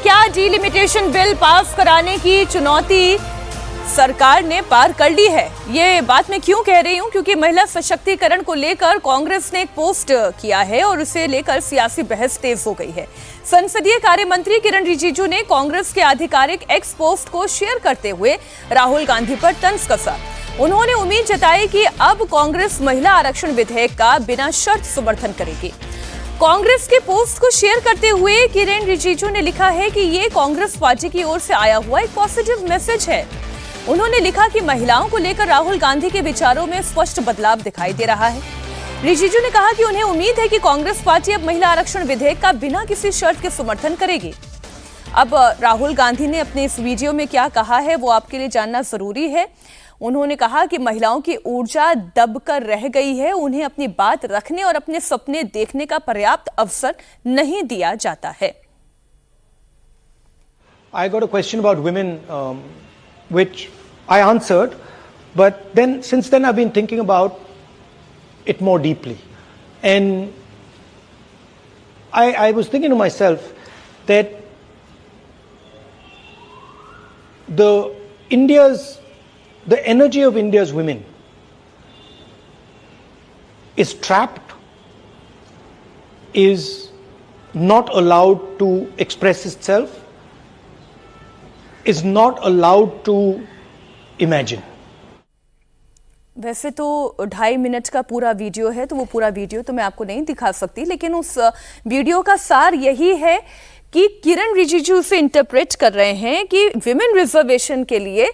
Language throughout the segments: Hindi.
क्या डिलिमिटेशन बिल पास कराने की चुनौती सरकार ने पार कर ली है? ये बात मैं क्यों कह रही हूं, क्योंकि महिला सशक्तिकरण को लेकर कांग्रेस ने एक पोस्ट किया है और उसे लेकर सियासी बहस तेज हो गई है। संसदीय कार्य मंत्री किरण रिजिजू ने कांग्रेस के आधिकारिक एक्स पोस्ट को शेयर करते हुए राहुल गांधी पर तंज कसा। उन्होंने उम्मीद जताई कि अब कांग्रेस महिला आरक्षण विधेयक का बिना शर्त समर्थन करेगी। कांग्रेस के पोस्ट को शेयर करते हुए किरण रिजिजू ने लिखा है कि ये कांग्रेस पार्टी की ओर से आया हुआ एक पॉजिटिव मैसेज है। उन्होंने लिखा कि महिलाओं को लेकर राहुल गांधी के विचारों में स्पष्ट बदलाव दिखाई दे रहा है। रिजिजू ने कहा कि उन्हें उम्मीद है कि कांग्रेस पार्टी अब महिला आरक्षण विधेयक का बिना किसी शर्त के समर्थन करेगी। अब राहुल गांधी ने अपने इस वीडियो में क्या कहा है वो आपके लिए जानना जरूरी है। उन्होंने कहा कि महिलाओं की ऊर्जा दबकर रह गई है, उन्हें अपनी बात रखने और अपने सपने देखने का पर्याप्त अवसर नहीं दिया जाता है। I got a question about women, which I answered, but then since then I've been thinking about it more deeply, and I was thinking to myself that the energy of India's women is trapped, is not allowed to express itself, is not allowed to imagine. वैसे तो 2.5 मिनट का पूरा वीडियो है, तो वो पूरा वीडियो तो मैं आपको नहीं दिखा सकती, लेकिन उस वीडियो का सार यही है कि किरण रिजिजू से इंटरप्रेट कर रहे हैं कि विमेन रिजर्वेशन के लिए,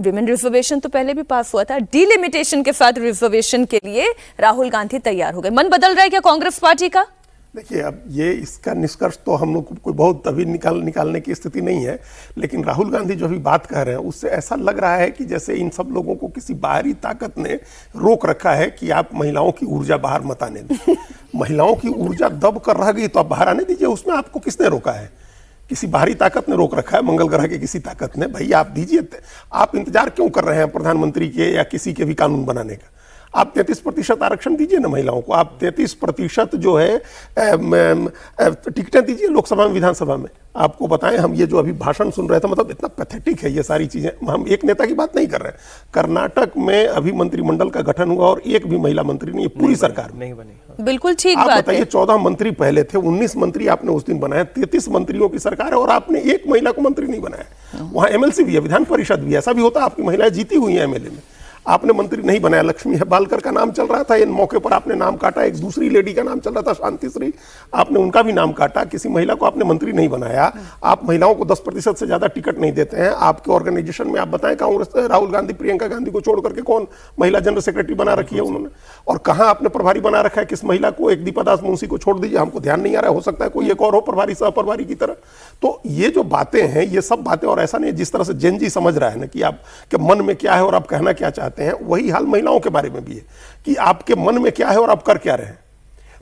विमेन रिजर्वेशन तो पहले भी पास हुआ था, डिलिमिटेशन के साथ रिजर्वेशन के लिए राहुल गांधी तैयार हो गए। मन बदल रहा है क्या कांग्रेस पार्टी का? देखिए, अब ये इसका निष्कर्ष तो हम लोग को कोई बहुत अभी निकालने की स्थिति नहीं है, लेकिन राहुल गांधी जो अभी बात कर रहे हैं उससे ऐसा लग रहा है कि जैसे इन सब लोगों को किसी बाहरी ताकत ने रोक रखा है कि आप महिलाओं की ऊर्जा बाहर मत आने दें। महिलाओं की ऊर्जा दब कर रह गई तो आप बाहर आने दीजिए, उसमें आपको किसने रोका है? किसी बाहरी ताकत ने रोक रखा है, मंगल ग्रह के किसी ताकत ने। भाई आप दीजिए, आप इंतजार क्यों कर रहे हैं प्रधानमंत्री के या किसी के भी कानून बनाने का? आप 33% आरक्षण दीजिए ना महिलाओं को, आप 33% जो है टिकटें दीजिए लोकसभा में, विधानसभा में। आपको बताएं, हम ये जो अभी भाषण सुन रहे थे, मतलब इतना पैथेटिक है ये सारी चीजें। हम एक नेता की बात नहीं कर रहे हैं। कर्नाटक में अभी मंत्रिमंडल का गठन हुआ और एक भी महिला मंत्री नहीं, पूरी सरकार नहीं बनी। बिल्कुल ठीक बात है। आप बताइए, 14 मंत्री पहले थे, 19 मंत्री आपने उस दिन बनाए, 33 मंत्रियों की सरकार है और आपने एक महिला को मंत्री नहीं बनाया। वहां एमएलसी भी है, विधान परिषद भी, ऐसा भी होता है, आपकी महिलाएं जीती हुई है एमएलए में, आपने मंत्री नहीं बनाया। लक्ष्मी हेब्बालकर का नाम चल रहा था, इन मौके पर आपने नाम काटा। एक दूसरी लेडी का नाम चल रहा था, शांतिश्री, आपने उनका भी नाम काटा। किसी महिला को आपने मंत्री नहीं बनाया। आप महिलाओं को 10% से ज्यादा टिकट नहीं देते हैं। आपके ऑर्गेनाइजेशन में आप बताएं, कांग्रेस राहुल गांधी, प्रियंका गांधी को छोड़ करके कौन महिला जनरल सेक्रेटरी बना रखी है उन्होंने? और कहां आपने प्रभारी बना रखा है किस महिला को? एक दीपा दास मुंशी को छोड़ दीजिए, हमको ध्यान नहीं आ रहा है, हो सकता है कोई एक और हो प्रभारी, सह प्रभारी की तरह। तो ये जो बातें हैं, ये सब बातें, और ऐसा नहीं जिस तरह से जेन जी समझ रहा है ना कि आपके मन में क्या है और आप कहना क्या चाहते हैं, वही हाल महिलाओं के बारे में भी है कि आपके मन में क्या है और आप कर क्या रहे हैं।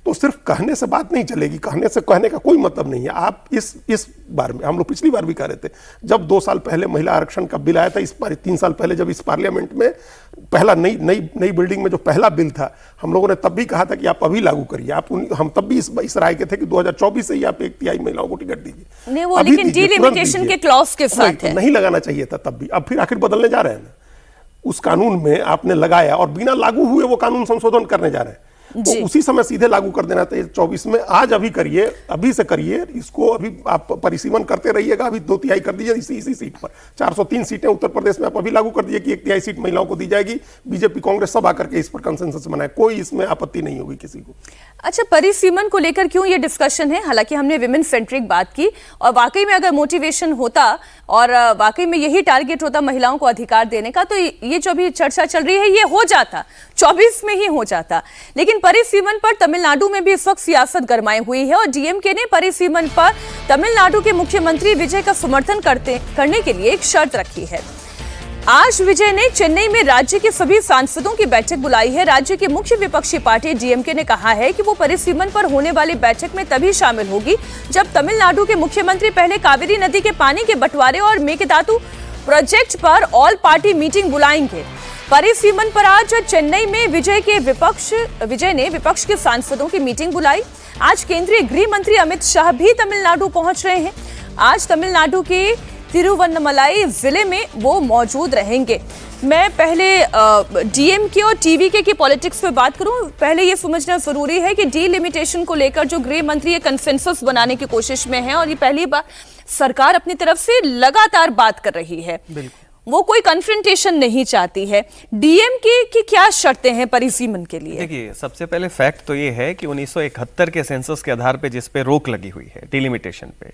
तो सिर्फ कहने से बात नहीं चलेगी, कहने का कोई मतलब नहीं है। आप इस बार में, हम लोग पिछली बार भी कह रहे थे, जब 2 साल पहले महिला आरक्षण का बिल आया था, इस बार 3 साल पहले जब इस पार्लियामेंट में पहला नई बिल्डिंग में जो पहला बिल था, हम लोगों ने तब भी कहा था कि आप अभी लागू करिए। हम तब भी इस राय के थे कि 2024 से ही आप 1/3 महिलाओं को टिकट दीजिए। नहीं, वो लेकिन डिलिमिटेशन के क्लॉज के साथ है, नहीं लगाना चाहिए था तब भी। अब फिर आखिर बदलने जा रहे हैं ना, उस कानून में आपने लगाया और बिना लागू हुए वो कानून संशोधन करने जा रहे हैं, तो उसी समय सीधे लागू कर देना चाहिए 24 में। आज अभी करिए, अभी से करिए इसको। अभी आप परिसीमन करते रहिएगा, अभी 2/3 कर दीजिए इसी सीट पर। 403 सीटें उत्तर प्रदेश में आप अभी लागू कर दीजिए कि 1/3 सीट महिलाओं को दी जाएगी। बीजेपी कांग्रेस सब आकर के इस पर कंसेंसस बनाए, कोई इसमें आपत्ति नहीं होगी किसी को। अच्छा, परिसीमन को लेकर क्यों ये डिस्कशन है? हालांकि हमने विमेन सेंट्रिक बात की, और वाकई में अगर मोटिवेशन होता और वाकई में यही टारगेट होता महिलाओं को अधिकार देने का, तो ये जो अभी चर्चा चल रही है ये हो जाता, 24 में ही हो जाता। लेकिन परिसीमन पर तमिलनाडु में भी इस वक्त सियासत गरमाई हुई है और डीएमके ने परिसीमन पर तमिलनाडु के मुख्यमंत्री विजय का समर्थन करने के लिए एक शर्त रखी है। आज विजय ने चेन्नई में राज्य के सभी सांसदों की बैठक बुलाई है। राज्य की मुख्य विपक्षी पार्टी डीएमके ने कहा है कि वो परिसीमन पर होने वाली बैठक में तभी शामिल होगी जब तमिलनाडु के मुख्यमंत्री पहले कावेरी नदी के पानी के बंटवारे और मेकेदातु प्रोजेक्ट पर ऑल पार्टी मीटिंग बुलाएंगे। परिसीमन पर आज चेन्नई में विजय ने विपक्ष के सांसदों की मीटिंग बुलाई। आज केंद्रीय गृह मंत्री अमित शाह भी तमिलनाडु पहुंच रहे हैं। आज तमिलनाडु के तिरुवन्नमलाई जिले में वो मौजूद रहेंगे। मैं पहले डीएमके और टीवीके की पॉलिटिक्स पे बात करूं, पहले ये समझना जरूरी है कि डीलिमिटेशन को लेकर जो गृह मंत्री कंसेंसस बनाने की कोशिश में है और ये पहली बार सरकार अपनी तरफ से लगातार बात कर रही है, वो कोई कन्फ्रंटेशन नहीं चाहती है। डीएमके की क्या शर्तें हैं परिसीमन के लिए? देखिए, सबसे पहले फैक्ट तो ये है कि 1971 के सेंसस के आधार पे जिस पे रोक लगी हुई है डिलिमिटेशन पे,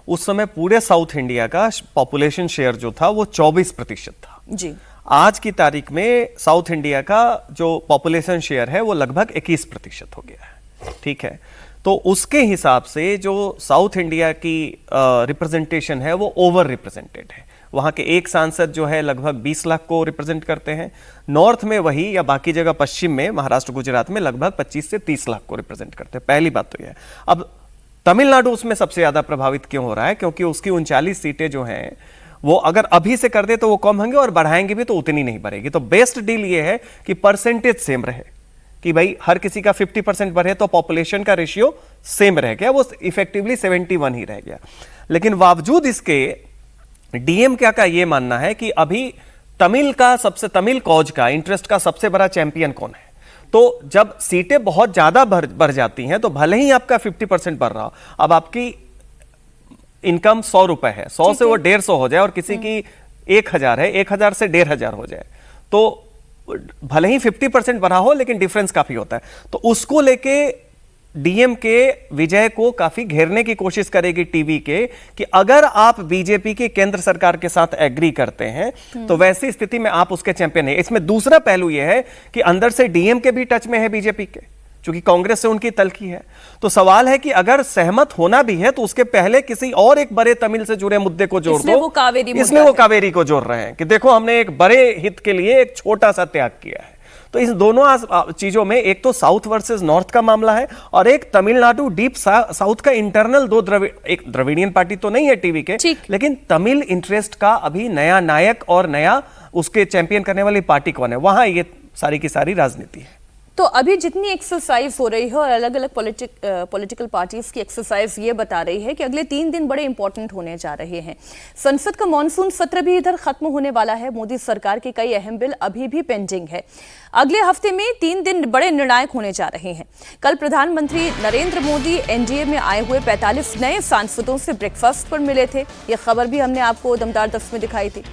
उस समय पूरे साउथ इंडिया का पॉपुलेशन शेयर जो था वो 24% था जी। आज की तारीख में साउथ इंडिया का जो पॉपुलेशन शेयर है वो लगभग 21% हो गया है। ठीक है, तो उसके हिसाब से जो साउथ इंडिया की रिप्रेजेंटेशन है वो ओवर रिप्रेजेंटेड है। वहाँ के एक सांसद जो है लगभग 20 लाख को रिप्रेजेंट करते हैं, नॉर्थ में वही या बाकी जगह पश्चिम में महाराष्ट्र गुजरात में लगभग 25 से 30 लाख को रिप्रेजेंट करते हैं। पहली बात तो यह है। अब तमिलनाडु उसमें सबसे ज्यादा प्रभावित क्यों हो रहा है? क्योंकि उसकी 39 सीटें जो हैं वो अगर अभी से कर दे तो वो कम होंगे और बढ़ाएंगे भी तो उतनी नहीं बढ़ेगी। तो बेस्ट डील ये है कि परसेंटेज सेम रहे, कि भाई हर किसी का 50% बढ़े तो पॉपुलेशन का रेशियो सेम रह गया, वो इफेक्टिवली 71 ही रह गया। लेकिन बावजूद इसके डीएमके का ये मानना है कि अभी तमिल कॉज का इंटरेस्ट का सबसे बड़ा चैंपियन कौन है। तो जब सीटें बहुत ज्यादा बढ़ जाती हैं तो भले ही आपका 50% बढ़ रहा हो, अब आपकी इनकम 100 रुपए है, 100 से वो 150 हो जाए और किसी की 1000 है, 1000 से 1500 हो जाए, तो भले ही 50% बढ़ा हो लेकिन डिफरेंस काफी होता है। तो उसको लेके डीएमके विजय को काफी घेरने की कोशिश करेगी टीवी के, कि अगर आप बीजेपी की केंद्र सरकार के साथ एग्री करते हैं तो वैसी स्थिति में आप उसके चैंपियन हैं। इसमें दूसरा पहलू यह है कि अंदर से डीएमके भी टच में है बीजेपी के, क्योंकि कांग्रेस से उनकी तलखी है। तो सवाल है कि अगर सहमत होना भी है तो उसके पहले किसी और एक बड़े तमिल से जुड़े मुद्दे को जोड़ दो। इसलिए वो कावेरी को जोड़ रहे हैं कि देखो हमने एक बड़े हित के लिए एक छोटा सा त्याग किया है। तो इस दोनों चीजों में एक तो साउथ वर्सेस नॉर्थ का मामला है और एक तमिलनाडु डीप साउथ का इंटरनल एक द्रविडियन पार्टी तो नहीं है टीवी के, लेकिन तमिल इंटरेस्ट का अभी नया नायक और नया उसके चैंपियन करने वाली पार्टी कौन है, वहां ये सारी की सारी राजनीति है। तो अभी जितनी एक्सरसाइज हो रही है और अलग अलग पॉलिटिकल पार्टीज की एक्सरसाइज ये बता रही है कि अगले 3 दिन बड़े इंपॉर्टेंट होने जा रहे हैं। संसद का मॉनसून सत्र भी इधर खत्म होने वाला है। मोदी सरकार के कई अहम बिल अभी भी पेंडिंग है। अगले हफ्ते में 3 दिन बड़े निर्णायक होने जा रहे हैं। कल प्रधानमंत्री नरेंद्र मोदी एनडीए में आए हुए 45 नए सांसदों से ब्रेकफास्ट पर मिले थे। ये खबर भी हमने आपको दमदार 10 में दिखाई थी।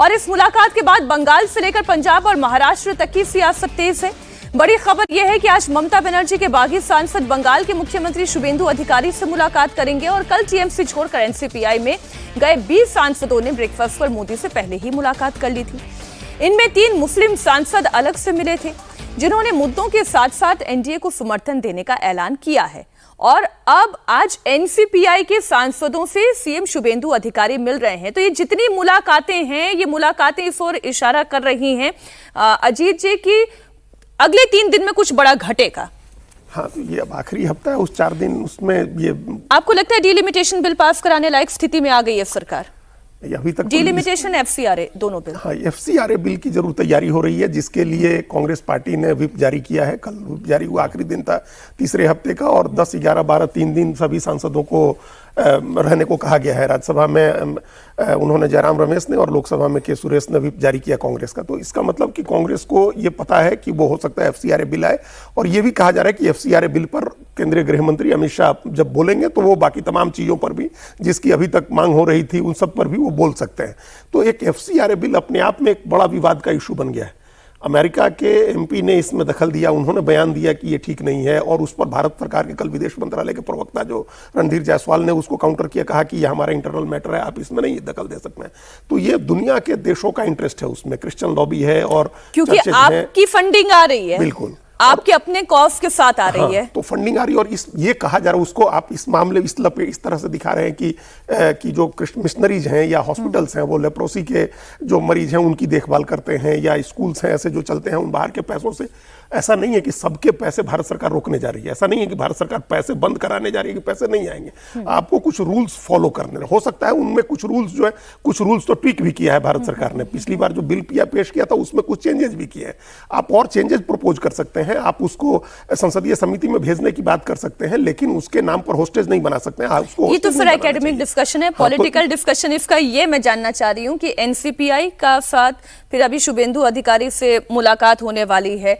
और इस मुलाकात के बाद बंगाल से लेकर पंजाब और महाराष्ट्र तक की सियासत तेज है। बड़ी खबर यह है कि आज ममता बनर्जी के बागी सांसद बंगाल के मुख्यमंत्री शुभेंदु अधिकारी से मुलाकात करेंगे और कल टीएमसी छोड़कर एनसीपीआई में गए 20 सांसदों ने ब्रेकफास्ट पर मोदी से पहले ही मुलाकात कर ली थी। इनमें 3 मुस्लिम सांसद अलग से मिले थे, जिन्होंने मुद्दों के साथ साथ एनडीए को समर्थन देने का ऐलान किया है। और अब आज एनसीपीआई के सांसदों से सीएम शुभेंदु अधिकारी मिल रहे हैं। तो ये जितनी मुलाकातें हैं, ये मुलाकातें इस ओर इशारा कर रही हैं अजीत जी की अगले 3 दिन में कुछ बड़ा घटेगा। हाँ, तो ये अब आखिरी हफ्ता है, उस 4 दिन उसमें ये आपको लगता है डीलिमिटेशन बिल पास कराने लायक स्थिति में आ गई है सरकार? अभी तक डीलिमिटेशन एफसीआरए दोनों बिल। हाँ, एफसीआरए बिल की जरूर तैयारी हो रही है, जिसके लिए कांग्रेस पार्टी ने व्हिप जारी किया है। कल व्हिप जारी हुआ, आखिरी दिन था तीसरे हफ्ते का, और 10, 11, 12 3 दिन सभी सांसदों को रहने को कहा गया है। राज्यसभा में उन्होंने जयराम रमेश ने और लोकसभा में के सुरेश ने व्हिप जारी किया कांग्रेस का। तो इसका मतलब कि कांग्रेस को ये पता है कि वो हो सकता है एफसीआरए बिल आए, और ये भी कहा जा रहा है कि एफसीआरए बिल पर केंद्रीय गृह मंत्री अमित शाह जब बोलेंगे तो वो बाकी तमाम चीजों पर भी, जिसकी अभी तक मांग हो रही थी, उन सब पर भी वो बोल सकते हैं। तो एक एफसीआरए बिल अपने आप में एक बड़ा विवाद का इशू बन गया है। अमेरिका के एमपी ने इसमें दखल दिया, उन्होंने बयान दिया कि ये ठीक नहीं है, और उस पर भारत सरकार के कल विदेश मंत्रालय के प्रवक्ता जो रणधीर जायसवाल ने उसको काउंटर किया, कहा कि ये हमारा इंटरनल मैटर है, आप इसमें नहीं दखल दे सकते हैं। तो ये दुनिया के देशों का इंटरेस्ट है, उसमें क्रिश्चियन लॉबी है, और क्योंकि आपकी फंडिंग आ रही है, बिल्कुल आपके अपने कॉज के साथ आ रही है। तो फंडिंग आ रही है, और ये कहा जा रहा है उसको, आप इस मामले इस तरह से दिखा रहे हैं कि जो मिशनरीज हैं या हॉस्पिटल्स हैं वो लेप्रोसी के जो मरीज हैं उनकी देखभाल करते हैं, या स्कूल्स हैं ऐसे जो चलते हैं उन बाहर के पैसों से। ऐसा नहीं है कि सबके पैसे भारत सरकार रोकने जा रही है, ऐसा नहीं है कि भारत सरकार पैसे बंद कराने जा रही है कि पैसे नहीं आएंगे। आपको कुछ रूल्स फॉलो करने हो सकता है, उनमें कुछ रूल्स जो है, कुछ रूल्स तो ट्वीक भी किया है भारत सरकार ने। पिछली बार जो बिल पेश किया था उसमें कुछ चेंजेस भी किए हैं, आप और चेंजेस प्रपोज कर सकते हैं। हैं, आप उसको संसदीय समिति में भेजने की बात कर सकते हैं, लेकिन उसके नाम पर होस्टेज नहीं बना सकते हैं। उसको ये तो फिर एकेडमिक डिस्कशन है, पॉलिटिकल डिस्कशन इसका। ये मैं जानना चाह रही हूँ कि एनसीपीआई का साथ फिर अभी शुभेंदु अधिकारी से मुलाकात होने वाली है।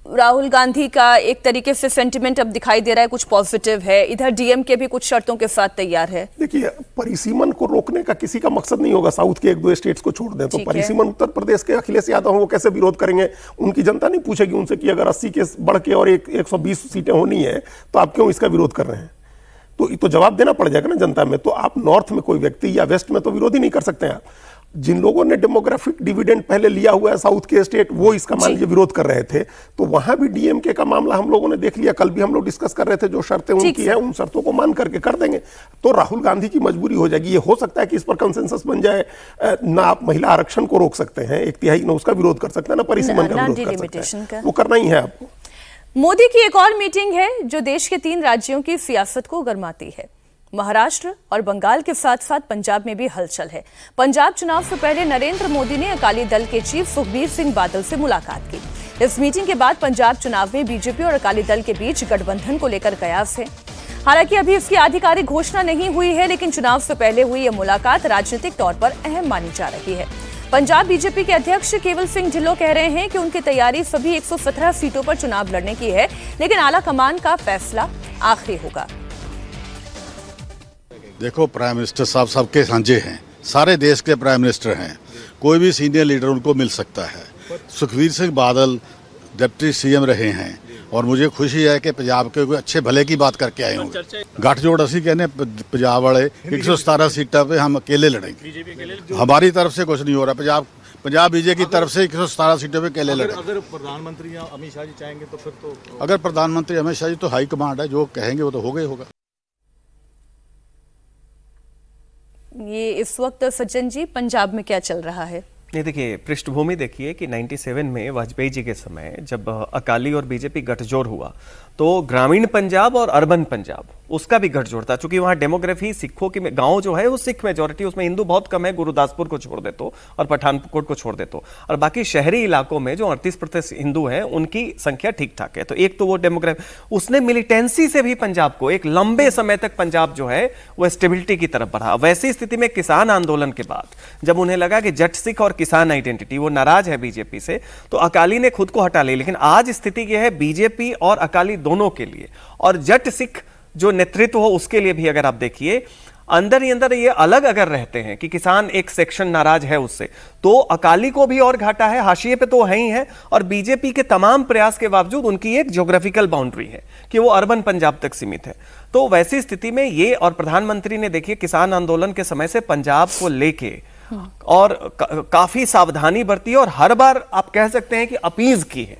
राहुल गांधी का एक तरीके से सेंटिमेंट अब दिखाई दे रहा है कुछ पॉजिटिव है, इधर डीएमके भी कुछ शर्तों के साथ तैयार है। देखिए, परिसीमन को रोकने का किसी का मकसद नहीं होगा, साउथ के 1-2 स्टेट्स को छोड़ दें तो परिसीमन उत्तर प्रदेश के अखिलेश यादव वो कैसे विरोध करेंगे? उनकी जनता नहीं पूछेगी उनसे कि अगर 80 के बढ़ के और 120 सीटें होनी है तो आप क्यों इसका विरोध कर रहे हैं? तो जवाब देना पड़ जाएगा ना जनता में। तो आप नॉर्थ में कोई व्यक्ति या वेस्ट में तो विरोध ही नहीं कर सकते हैं आप। जिन लोगों ने डेमोग्राफिक डिविडेंड पहले लिया हुआ है साउथ के स्टेट, वो इसका मान लीजिए विरोध कर रहे थे, तो वहां भी डीएमके का मामला हम लोगों ने देख लिया। कल भी हम लोग डिस्कस कर रहे थे, जो शर्तें उनकी हैं उन शर्तों को मान करके कर देंगे तो राहुल गांधी की मजबूरी हो जाएगी। ये हो सकता है कि इस पर कंसेंसस बन जाए, ना आप महिला आरक्षण को रोक सकते हैं, 1/3 ना उसका विरोध कर सकते हैं, ना परिसीमन का विरोध कर सकते हैं, वो करना ही है आपको। मोदी की एक और मीटिंग है जो देश के 3 राज्यों की सियासत को गरमाती है। महाराष्ट्र और बंगाल के साथ साथ पंजाब में भी हलचल है। पंजाब चुनाव से पहले नरेंद्र मोदी ने अकाली दल के चीफ सुखबीर सिंह बादल से मुलाकात की। इस मीटिंग के बाद पंजाब चुनाव में बीजेपी और अकाली दल के बीच गठबंधन को लेकर कयास है। हालांकि अभी इसकी आधिकारिक घोषणा नहीं हुई है, लेकिन चुनाव से पहले हुई यह मुलाकात राजनीतिक तौर पर अहम मानी जा रही है। पंजाब बीजेपी के अध्यक्ष केवल सिंह ढिल्लों कह रहे हैं कि उनकी तैयारी सभी 117 सीटों पर चुनाव लड़ने की है, लेकिन आला कमान का फैसला आखिरी होगा। देखो, प्राइम मिनिस्टर साहब सबके साझे हैं, सारे देश के प्राइम मिनिस्टर हैं, कोई भी सीनियर लीडर उनको मिल सकता है। सुखबीर सिंह बादल डिप्टी सीएम रहे हैं और मुझे खुशी है कि पंजाब के कोई अच्छे भले की बात करके आए होंगे। गठजोड़ असी कहने पंजाब वाले 117 सीटों पे हम अकेले लड़ेंगे, हमारी तरफ से कुछ नहीं हो रहा। पंजाब बीजेपी की तरफ से 117 सीटों पे अकेले लड़ेंगे। अगर प्रधानमंत्री अमित शाह जी चाहेंगे तो फिर तो, अगर प्रधानमंत्री अमित शाह जी तो हाई कमांड है, जो कहेंगे वो तो होगा ही होगा। ये इस वक्त सज्जन जी पंजाब में क्या चल रहा है? ये देखिए, पृष्ठभूमि देखिए कि 97 में वाजपेयी जी के समय जब अकाली और बीजेपी गठजोड़ हुआ तो ग्रामीण पंजाब और अर्बन पंजाब उसका भी गठजोड़ था। चूंकि वहां डेमोग्राफी सिखों की गांव जो है वो सिख मेजोरिटी, उसमें हिंदू बहुत कम है, गुरुदासपुर को छोड़ दे तो और पठानकोट को छोड़ दे तो, और बाकी शहरी इलाकों में जो 38% हिंदू हैं उनकी संख्या ठीक ठाक है। तो एक तो वो डेमोग्राफी, उसने मिलिटेंसी से भी पंजाब को एक लंबे समय तक पंजाब जो है वो स्टेबिलिटी की तरफ बढ़ा। वैसी स्थिति में किसान आंदोलन के बाद जब उन्हें लगा कि जट सिख और किसान आइडेंटिटी, वो नाराज है बीजेपी से, तो अकाली ने खुद को हटा ली। लेकिन आज स्थिति यह है बीजेपी और अकाली दोनों के लिए, और जट सिख जो नेतृत्व हो उसके लिए भी, अगर आप देखिए अंदर ही अंदर ये अलग अगर रहते हैं कि किसान एक सेक्शन नाराज है उससे, तो अकाली को भी और घाटा है, हाशिए पे तो है ही है। और बीजेपी के तमाम प्रयास के बावजूद उनकी एक ज्योग्राफिकल बाउंड्री है कि वो अर्बन पंजाब तक सीमित है। तो वैसी स्थिति में ये, और प्रधानमंत्री ने देखिए किसान आंदोलन के समय से पंजाब को लेके और काफी सावधानी बरती और हर बार आप कह सकते हैं कि अपीज की है,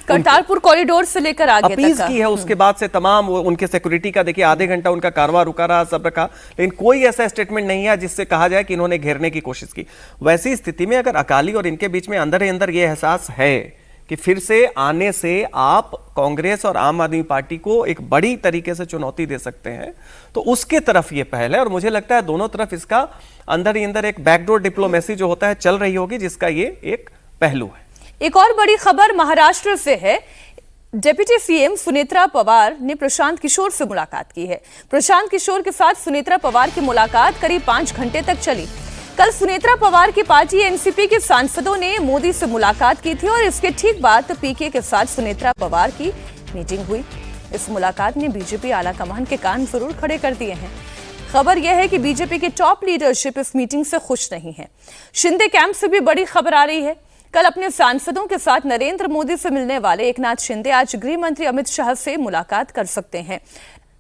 करतारपुर कॉरिडोर से लेकर आगे अपीज तक की है। उसके बाद से तमाम उनके सिक्योरिटी का देखिए, आधे घंटा उनका कारवां रुका रहा, सब रखा, लेकिन कोई ऐसा स्टेटमेंट नहीं है जिससे कहा जाए कि इन्होंने घेरने की कोशिश की। वैसी स्थिति में अगर अकाली और इनके बीच में अंदर ही अंदर यह एहसास है कि फिर से आने से आप कांग्रेस और आम आदमी पार्टी को एक बड़ी तरीके से चुनौती दे सकते हैं, तो उसके तरफ ये पहल है। और मुझे लगता है दोनों तरफ इसका अंदर ही अंदर एक बैकडोर डिप्लोमेसी जो होता है चल रही होगी, जिसका ये एक पहलू है। एक और बड़ी खबर महाराष्ट्र से है। डिप्टी सीएम सुनेत्रा पवार ने प्रशांत किशोर से मुलाकात की है। प्रशांत किशोर के साथ सुनेत्रा पवार की मुलाकात करीब 5 घंटे तक चली। कल सुनेत्रा पवार की पार्टी एनसीपी के सांसदों ने मोदी से मुलाकात की थी और इसके ठीक बाद पीके के साथ सुनेत्रा पवार की मीटिंग हुई। इस मुलाकात ने बीजेपी आलाकमान के कान जरूर खड़े कर दिए हैं। खबर यह है कि बीजेपी की टॉप लीडरशिप इस मीटिंग से खुश नहीं है। शिंदे कैंप से भी बड़ी खबर आ रही है। कल अपने सांसदों के साथ नरेंद्र मोदी से मिलने वाले एकनाथ शिंदे आज गृह मंत्री अमित शाह से मुलाकात कर सकते हैं।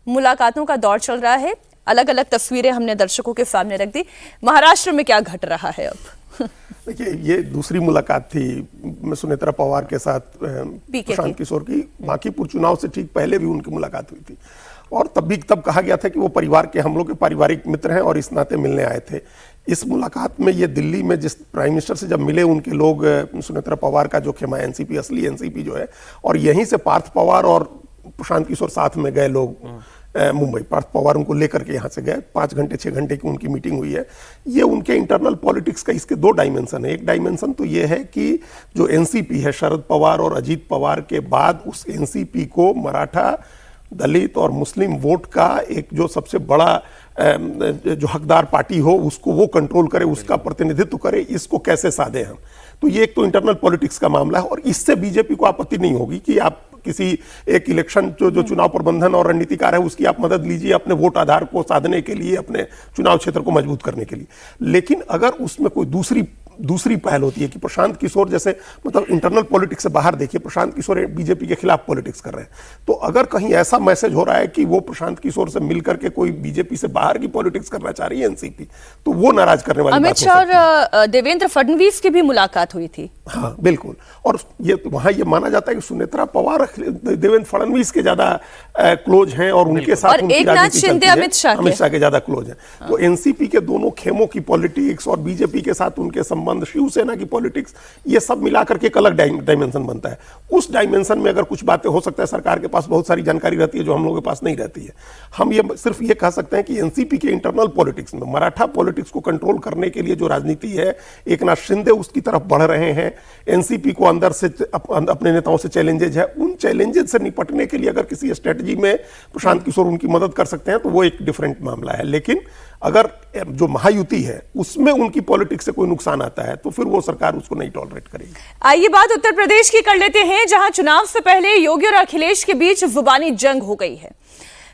मुलाकातों का दौर चल रहा है। अलग अलग तस्वीरें हमने दर्शकों के सामने रख दी। महाराष्ट्र में क्या घट रहा है अब? देखिए, ये दूसरी मुलाकात थी सुनेत्रा पवार के साथ प्रशांत किशोर की। बांकीपुर चुनाव से ठीक पहले भी उनकी मुलाकात हुई थी और तब कहा गया था कि वो परिवार के, हम लोग के पारिवारिक मित्र हैं और इस नाते मिलने आए थे। इस मुलाकात में ये दिल्ली में जिस प्राइम मिनिस्टर से जब मिले उनके लोग, सुनेत्रा पवार का जो खेमा एनसीपी, असली एनसीपी जो है, और यहीं से पार्थ पवार और प्रशांत किशोर साथ में गए लोग मुंबई। पार्थ पवार उनको लेकर के यहाँ से गए, 5 घंटे 6 घंटे की उनकी मीटिंग हुई है। ये उनके इंटरनल पॉलिटिक्स का इसके 2 डायमेंशन है। एक डायमेंशन तो ये है कि जो एनसीपी है, शरद पवार और अजीत पवार के बाद उस एनसीपी को मराठा, दलित और मुस्लिम वोट का एक जो सबसे बड़ा जो हकदार पार्टी हो उसको वो कंट्रोल करे, उसका प्रतिनिधित्व करे, इसको कैसे साधे हम। तो ये एक तो इंटरनल पॉलिटिक्स का मामला है और इससे बीजेपी को आपत्ति नहीं होगी कि आप किसी एक इलेक्शन जो चुनाव प्रबंधन और रणनीतिकार है उसकी आप मदद लीजिए अपने वोट आधार को साधने के लिए, अपने चुनाव क्षेत्र को मजबूत करने के लिए। लेकिन अगर उसमें कोई दूसरी पहल होती है कि प्रशांत किशोर जैसे, मतलब इंटरनल पॉलिटिक्स से बाहर देखिए, प्रशांत किशोर बीजेपी के खिलाफ पॉलिटिक्स कर रहे हैं, तो अगर कहीं ऐसा मैसेज हो रहा है कि वो प्रशांत किशोर से मिलकर के कोई बीजेपी से बाहर की पॉलिटिक्स करना चाह रही है एनसीपी, तो वो नाराज करने वाली अमित शाह और देवेंद्र फडणवीस की भी मुलाकात हुई थी। हाँ बिल्कुल, और ये वहां ये माना जाता है कि सुनेत्रा पवार देवेंद्र फडणवीस के ज्यादा क्लोज हैं और उनके साथ और एक नाथ शिंदे अमित शाह के ज्यादा क्लोज हैं। तो एनसीपी के दोनों खेमों की पॉलिटिक्स और बीजेपी के साथ उनके संबंध, शिवसेना की पॉलिटिक्स, ये सब मिलाकर के एक अलग डायमेंशन बनता है। उस डायमेंशन में अगर कुछ बातें हो सकता है, सरकार के पास बहुत सारी जानकारी रहती है जो हम लोगों के पास नहीं रहती है। हम ये सिर्फ ये कह सकते हैं कि एनसीपी के इंटरनल पॉलिटिक्स में, मराठा पॉलिटिक्स को कंट्रोल करने के लिए जो राजनीति है, एक नाथ शिंदे उसकी तरफ बढ़ रहे हैं। एनसीपी को अंदर से अपने नेताओं से चैलेंजेज है, उन चैलेंजेज से निपटने के लिए अगर किसी स्ट्रेटजी में प्रशांत किशोर उनकी मदद कर सकते हैं तो वो एक डिफरेंट मामला है। लेकिन अगर जो महायुति है उसमें उनकी पॉलिटिक्स से कोई नुकसान आता है तो फिर वो सरकार उसको नहीं टॉलरेट करेगी। आइए बात उत्तर प्रदेश की कर लेते हैं, जहां चुनाव से पहले योगी और अखिलेश के बीच जुबानी जंग हो गई है।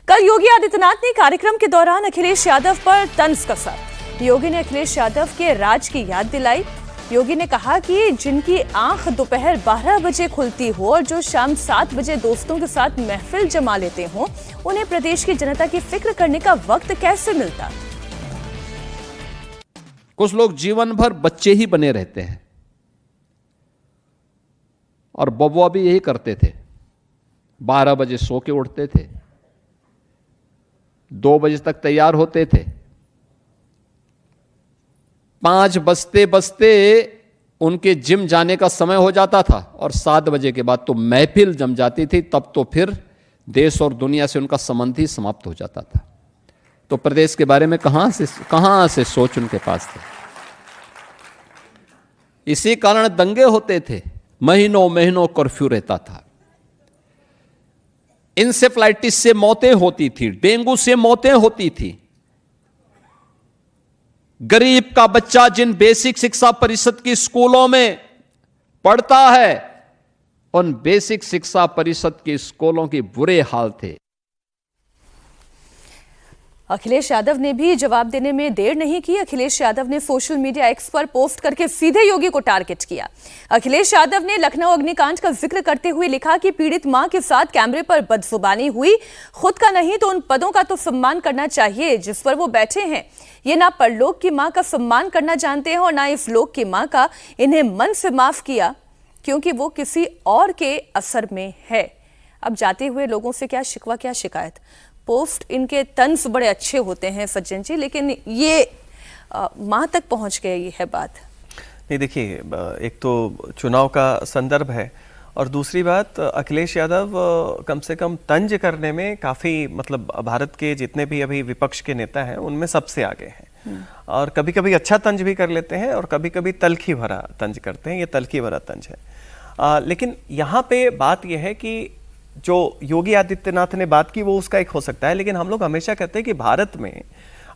कल योगी आदित्यनाथ ने कार्यक्रम के दौरान अखिलेश यादव पर तंज कसा। योगी ने अखिलेश यादव के राज की याद दिलाई। योगी ने कहा कि जिनकी आंख दोपहर 12 बजे खुलती हो और जो शाम 7 बजे दोस्तों के साथ महफिल जमा लेते हो, उन्हें प्रदेश की जनता की फिक्र करने का वक्त कैसे मिलता। कुछ लोग जीवन भर बच्चे ही बने रहते हैं और बबुआ भी यही करते थे। 12 बजे सो के उठते थे, 2 बजे तक तैयार होते थे, 5 बजते बजते उनके जिम जाने का समय हो जाता था और 7 बजे के बाद तो महफिल जम जाती थी। तब तो फिर देश और दुनिया से उनका संबंध ही समाप्त हो जाता था। तो प्रदेश के बारे में कहां से सोच उनके पास थे। इसी कारण दंगे होते थे, महीनों महीनों कर्फ्यू रहता था, इंसेफ्लाइटिस से मौतें होती थी, डेंगू से मौतें होती थी। गरीब का बच्चा जिन बेसिक शिक्षा परिषद की स्कूलों में पढ़ता है, उन बेसिक शिक्षा परिषद के स्कूलों के बुरे हाल थे। अखिलेश यादव ने भी जवाब देने में देर नहीं की। अखिलेश यादव ने सोशल मीडिया एक्स पर पोस्ट करके सीधे योगी को टारगेट किया। अखिलेश यादव ने लखनऊ अग्निकांड का जिक्र करते हुए लिखा कि पीड़ित मां के साथ कैमरे पर बदजुबानी हुई, खुद का नहीं तो उन पदों का तो सम्मान करना चाहिए जिस पर वो बैठे हैं। ये ना परलोक की मां का सम्मान करना जानते हैं और ना इस लोक की मां का। इन्हें मन से माफ किया क्योंकि वो किसी और के असर में है। अब जाते हुए लोगों से क्या शिकवा, क्या शिकायत। पोस्ट इनके तंज बड़े अच्छे होते हैं सज्जन जी, लेकिन ये मां तक पहुंच गई है बात। नहीं देखिए, एक तो चुनाव का संदर्भ है और दूसरी बात अखिलेश यादव कम से कम तंज करने में काफ़ी, मतलब भारत के जितने भी अभी विपक्ष के नेता हैं उनमें सबसे आगे हैं। और कभी कभी अच्छा तंज भी कर लेते हैं और कभी कभी तलखी भरा तंज करते हैं। ये तलखी भरा तंज है। लेकिन यहाँ पे बात यह है कि जो योगी आदित्यनाथ ने बात की वो उसका एक हो सकता है, लेकिन हम लोग हमेशा कहते हैं कि भारत में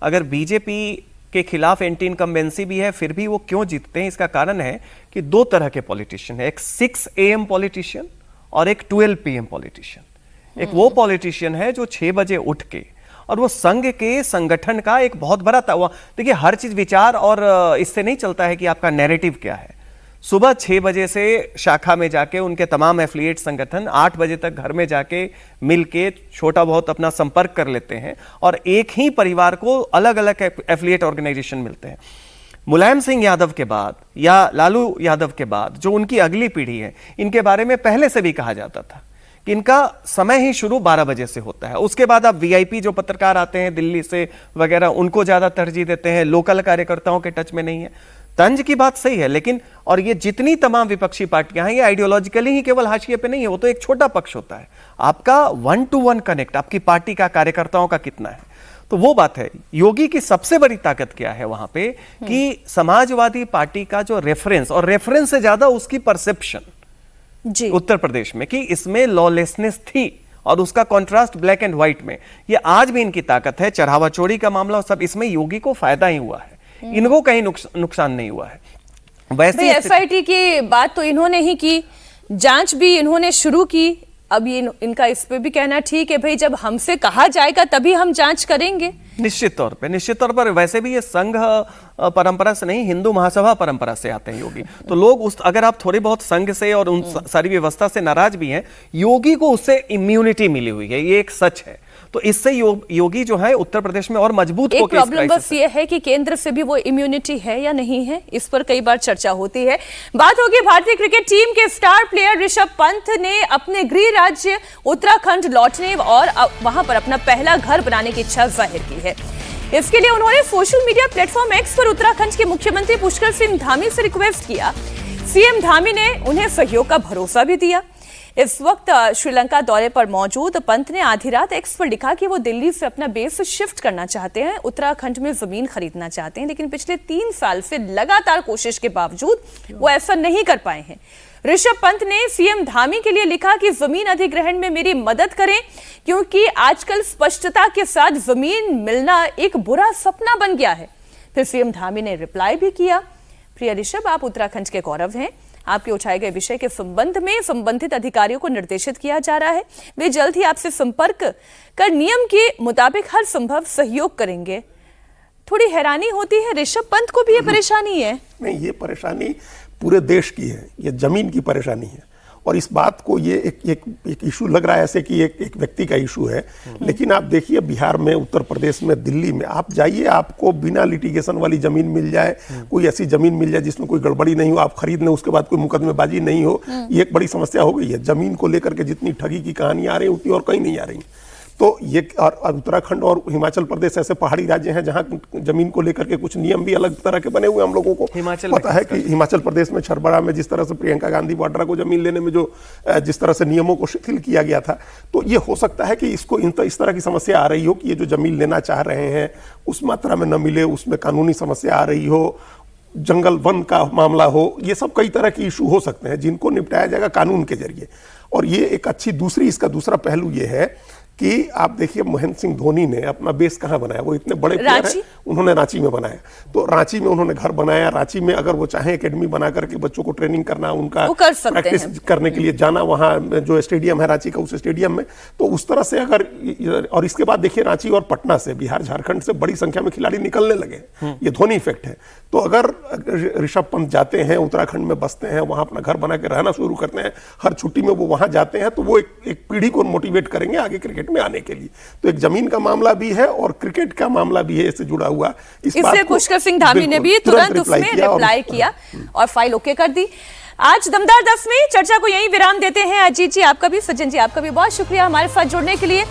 अगर बीजेपी के खिलाफ एंटी इनकम्बेंसी भी है फिर भी वो क्यों जीतते हैं। इसका कारण है कि 2 तरह के पॉलिटिशियन है, एक 6 AM पॉलिटिशियन और एक 12 PM पॉलिटिशियन। एक वो पॉलिटिशियन है जो 6 बजे उठ के, और वो संघ के संगठन का एक बहुत बड़ा देखिए हर चीज विचार और इससे नहीं चलता है कि आपका नैरेटिव क्या है। सुबह 6 बजे से शाखा में जाके उनके तमाम एफिलिएट संगठन 8 बजे तक घर में जाके मिल के छोटा बहुत अपना संपर्क कर लेते हैं और एक ही परिवार को अलग अलग एफिलिएट ऑर्गेनाइजेशन मिलते हैं। मुलायम सिंह यादव के बाद या लालू यादव के बाद जो उनकी अगली पीढ़ी है, इनके बारे में पहले से भी कहा जाता था कि इनका समय ही शुरू 12 बजे से होता है। उसके बाद आप वीआईपी जो पत्रकार आते हैं दिल्ली से वगैरह, उनको ज्यादा तरजीह देते हैं, लोकल कार्यकर्ताओं के टच में नहीं है। तंज की बात सही है, लेकिन और ये जितनी तमाम विपक्षी पार्टियां हैं ये आइडियोलॉजिकली ही केवल हाशिए पे नहीं है, वो तो एक छोटा पक्ष होता है। आपका 1-to-1 कनेक्ट आपकी पार्टी का, कार्यकर्ताओं का कितना है, तो वो बात है। योगी की सबसे बड़ी ताकत क्या है वहां पे कि समाजवादी पार्टी का जो रेफरेंस, और रेफरेंस से ज्यादा उसकी परसेप्शन जी उत्तर प्रदेश में कि इसमें लॉलेसनेस थी, और उसका कॉन्ट्रास्ट ब्लैक एंड व्हाइट में, ये आज भी इनकी ताकत है। चढ़ावा चोरी का मामला और सब, इसमें योगी को फायदा ही हुआ है, इनको कहीं नुकसान नहीं हुआ है। वैसे एसआईटी की बात तो इन्होंने ही की, जांच भी इन्होंने शुरू की। अब ये इनका इस पे भी कहना ठीक है, भाई जब हमसे कहा जाएगा तभी हम जांच करेंगे। निश्चित तौर पर वैसे भी ये संघ परंपरा से नहीं, हिंदू महासभा परंपरा से आते हैं योगी। तो लोग उस, अगर आप थोड़े बहुत संघ से और उन सारी व्यवस्था से नाराज भी हैं, योगी को उससे इम्यूनिटी मिली हुई है, ये एक सच है। तो इससे योगी जो है उत्तर प्रदेश में और मजबूत होकर, एक प्रॉब्लम बस ये है कि केंद्र से भी वो इम्यूनिटी है या नहीं है, इस पर कई बार चर्चा होती है। बात होगी भारतीय क्रिकेट टीम के स्टार प्लेयर ऋषभ पंत ने अपने गृह राज्य उत्तराखंड लौटने और वहां पर अपना पहला घर बनाने की इच्छा जाहिर की है। इसके लिए उन्होंने सोशल मीडिया प्लेटफॉर्म एक्स पर उत्तराखंड के मुख्यमंत्री पुष्कर सिंह धामी से रिक्वेस्ट किया। सीएम धामी ने उन्हें सहयोग का भरोसा भी दिया। इस वक्त श्रीलंका दौरे पर मौजूद पंत ने आधी रात एक्स पर लिखा कि वो दिल्ली से अपना बेस शिफ्ट करना चाहते हैं, उत्तराखंड में जमीन खरीदना चाहते हैं, लेकिन पिछले 3 साल से लगातार कोशिश के बावजूद वो ऐसा नहीं कर पाए हैं। ऋषभ पंत ने सीएम धामी के लिए लिखा कि जमीन अधिग्रहण में मेरी मदद करें, क्योंकि आजकल स्पष्टता के साथ जमीन मिलना एक बुरा सपना बन गया है। फिर सीएम धामी ने रिप्लाई भी किया, प्रिय ऋषभ, आप उत्तराखंड के गौरव हैं। आपके उठाए गए विषय के संबंध में संबंधित अधिकारियों को निर्देशित किया जा रहा है, वे जल्द ही आपसे संपर्क कर नियम के मुताबिक हर संभव सहयोग करेंगे। थोड़ी हैरानी होती है, ऋषभ पंत को भी ये परेशानी है? नहीं, ये परेशानी पूरे देश की है, ये जमीन की परेशानी है। और इस बात को ये एक इशू लग रहा है ऐसे कि एक व्यक्ति का इशू है, लेकिन आप देखिए बिहार में, उत्तर प्रदेश में, दिल्ली में आप जाइए, आपको बिना लिटिगेशन वाली जमीन मिल जाए, कोई ऐसी जमीन मिल जाए जिसमें कोई गड़बड़ी नहीं हो, आप खरीद लें, उसके बाद कोई मुकदमेबाजी नहीं हो। ये एक बड़ी समस्या हो गई है जमीन को लेकर के। जितनी ठगी की कहानी आ रही है उतनी और कहीं नहीं आ रही। तो ये और उत्तराखंड और हिमाचल प्रदेश ऐसे पहाड़ी राज्य हैं जहां जमीन को लेकर के कुछ नियम भी अलग तरह के बने हुए हम लोगों को पता है कि हिमाचल प्रदेश में छरबड़ा में जिस तरह से प्रियंका गांधी वाड्रा को जमीन लेने में जो जिस तरह से नियमों को शिथिल किया गया था, तो ये हो सकता है कि इसको इस तरह की समस्या आ रही हो कि ये जो जमीन लेना चाह रहे हैं उस मात्रा में न मिले, उसमें कानूनी समस्या आ रही हो, जंगल वन का मामला हो, ये सब कई तरह के इशू हो सकते हैं जिनको निपटाया जाएगा कानून के जरिए। और ये एक अच्छी इसका दूसरा पहलू ये है कि आप देखिए महेंद्र सिंह धोनी ने अपना बेस कहाँ बनाया, वो इतने बड़े प्लेयर हैं, उन्होंने रांची में बनाया। तो रांची में उन्होंने घर बनाया, रांची में अगर वो चाहें एकेडमी बना करके बच्चों को ट्रेनिंग करना, उनका प्रैक्टिस करने के लिए जाना, वहाँ जो स्टेडियम है रांची का, उस स्टेडियम में, तो उस तरह से अगर, और इसके बाद देखिए रांची और पटना से, बिहार झारखंड से बड़ी संख्या में खिलाड़ी निकलने लगे, ये धोनी इफेक्ट है। तो अगर ऋषभ पंत जाते हैं, उत्तराखंड में बसते हैं, वहाँ अपना घर बना के रहना शुरू करते हैं, हर छुट्टी में वो वहाँ जाते हैं, तो वो एक पीढ़ी को मोटिवेट करेंगे आगे क्रिकेट में आने के लिए। तो एक जमीन का मामला भी है और क्रिकेट का मामला भी है, इससे जुड़ा हुआ। इससे पुष्कर सिंह धामी ने भी तुरंत उसमें रिप्लाई किया और फाइल ओके कर दी। आज दमदार 10 में चर्चा को यहीं विराम देते हैं। अजीत जी आपका भी, सज्जन जी आपका भी बहुत शुक्रिया हमारे साथ जुड़ने के लिए।